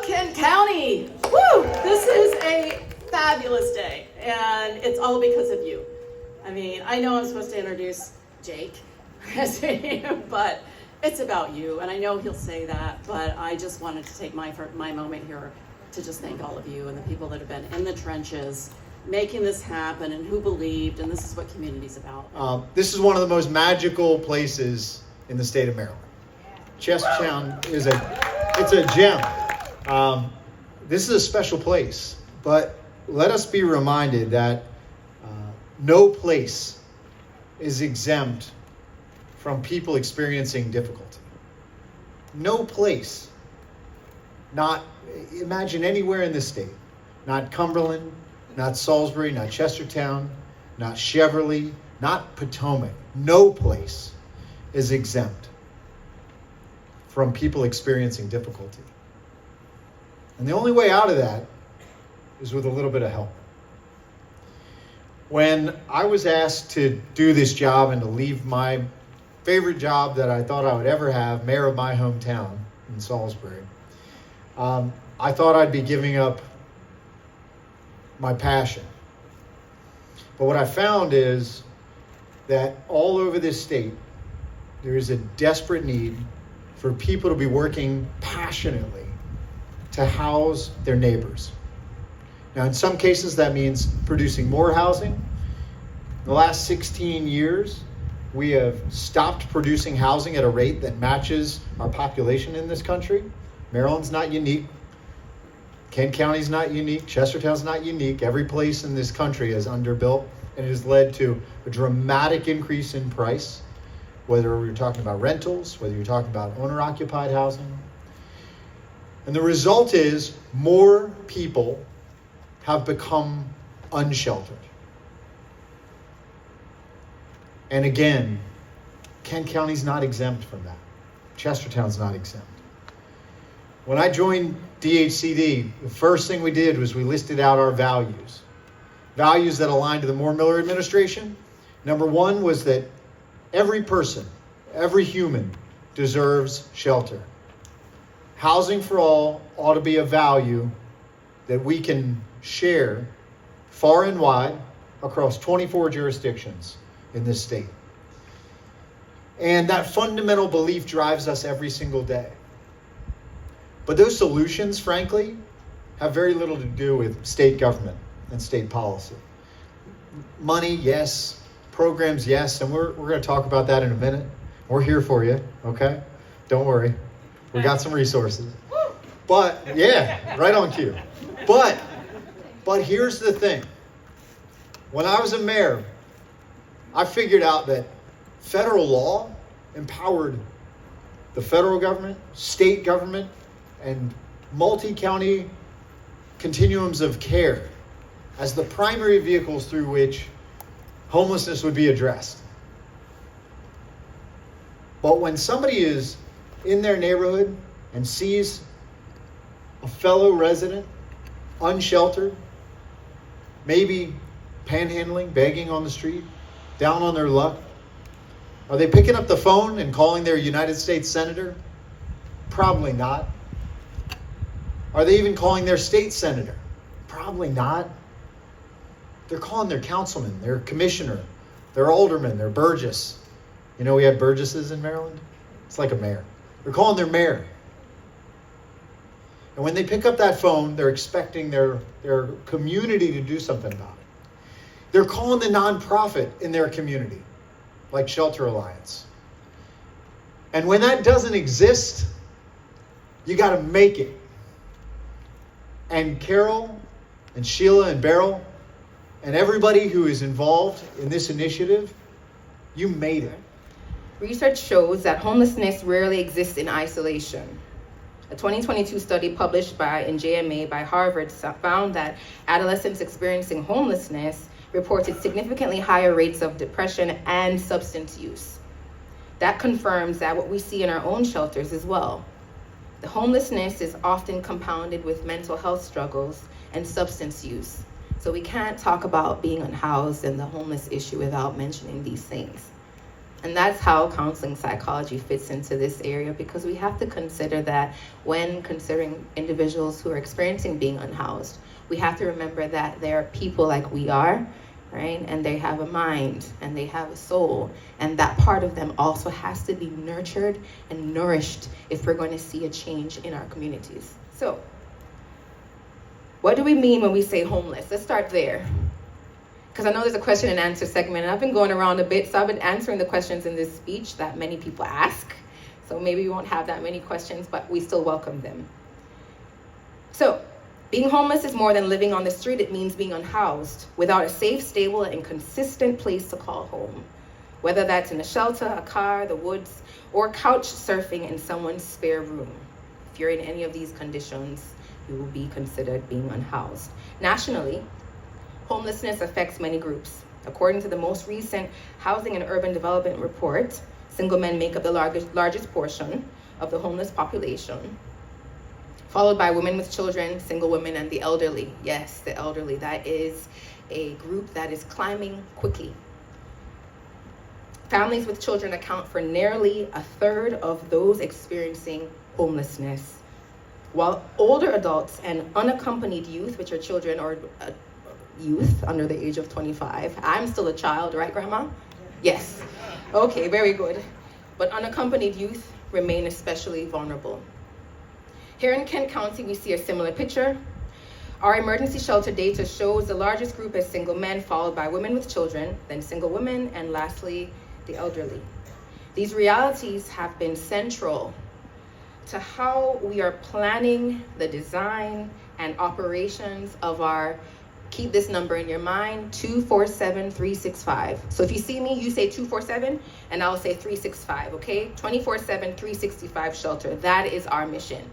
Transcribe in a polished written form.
Kent County! Woo! This is a fabulous day, and it's all because of you. I mean, I know I'm supposed to introduce Jake, but it's about you, and I know he'll say that, but I just wanted to take my moment here to just thank all of you and the people that have been in the trenches making this happen and who believed, and this is what community's about. This is one of the most magical places in the state of Maryland. Chestertown is a gem. This is a special place, but let us be reminded that no place is exempt from people experiencing difficulty. No place. Not, imagine anywhere in this state. Not Cumberland, not Salisbury, not Chestertown, not Cheverly, not Potomac. No place is exempt from people experiencing difficulty. And the only way out of that is with a little bit of help. When I was asked to do this job and to leave my favorite job that I thought I would ever have, mayor of my hometown in Salisbury, I thought I'd be giving up my passion. But what I found is that all over this state, there is a desperate need for people to be working passionately to house their neighbors. Now, in some cases, that means producing more housing. In the last 16 years, we have stopped producing housing at a rate that matches our population in this country. Maryland's not unique. Kent County's not unique. Chestertown's not unique. Every place in this country is underbuilt, and it has led to a dramatic increase in price, whether we're talking about rentals, whether you're talking about owner-occupied housing. And the result is more people have become unsheltered. And again, Kent County's not exempt from that. Chestertown's not exempt. When I joined DHCD, the first thing we did was we listed out our values. Values that align to the Moore-Miller administration. Number one was that every person, every human deserves shelter. Housing for all ought to be a value that we can share far and wide across 24 jurisdictions in this state. And that fundamental belief drives us every single day. But those solutions, frankly, have very little to do with state government and state policy. Money, yes. Programs, yes. And we're going to talk about that in a minute. We're here for you, okay? Don't worry. We got some resources. But, yeah, right on cue. But here's the thing. When I was a mayor, I figured out that federal law empowered the federal government, state government, and multi-county continuums of care as the primary vehicles through which homelessness would be addressed. But when somebody is in their neighborhood and sees a fellow resident unsheltered, maybe panhandling, begging on the street, down on their luck, are they picking up the phone and calling their United States senator? Probably not. Are they even calling their state senator? Probably not. They're calling their councilman, their commissioner, their alderman, their burgess. You know we have burgesses in Maryland? It's like a mayor. They're calling their mayor. And when they pick up that phone, they're expecting their community to do something about it. They're calling the nonprofit in their community, like Shelter Alliance. And when that doesn't exist, you got to make it. And Carol and Sheila and Beryl and everybody who is involved in this initiative, you made it. Research shows that homelessness rarely exists in isolation. A 2022 study published in JMA by Harvard found that adolescents experiencing homelessness reported significantly higher rates of depression and substance use. That confirms that what we see in our own shelters as well. The homelessness is often compounded with mental health struggles and substance use. So we can't talk about being unhoused and the homeless issue without mentioning these things. And that's how counseling psychology fits into this area, because we have to consider that when considering individuals who are experiencing being unhoused, we have to remember that they are people like we are, right? And they have a mind and they have a soul. And that part of them also has to be nurtured and nourished if we're going to see a change in our communities. So, what do we mean when we say homeless? Let's start there. Because I know there's a question and answer segment, and I've been going around a bit, so I've been answering the questions in this speech that many people ask. So maybe we won't have that many questions, but we still welcome them. So, being homeless is more than living on the street. It means being unhoused, without a safe, stable, and consistent place to call home. Whether that's in a shelter, a car, the woods, or couch surfing in someone's spare room. If you're in any of these conditions, you will be considered being unhoused. Nationally, homelessness affects many groups. According to the most recent Housing and Urban Development Report, single men make up the largest portion of the homeless population, followed by women with children, single women, and the elderly. Yes, the elderly. That is a group that is climbing quickly. Families with children account for nearly a third of those experiencing homelessness, while older adults and unaccompanied youth, which are children or youth under the age of 25. I'm still a child, right, Grandma? Yes. Okay, very good. But unaccompanied youth remain especially vulnerable. Here in Kent County, we see a similar picture. Our emergency shelter data shows the largest group as single men, followed by women with children, then single women, and lastly, the elderly. These realities have been central to how we are planning the design and operations of our, keep this number in your mind, 247-365. So if you see me, you say 247 and I'll say 365, okay? 24/7, 365 shelter. That is our mission.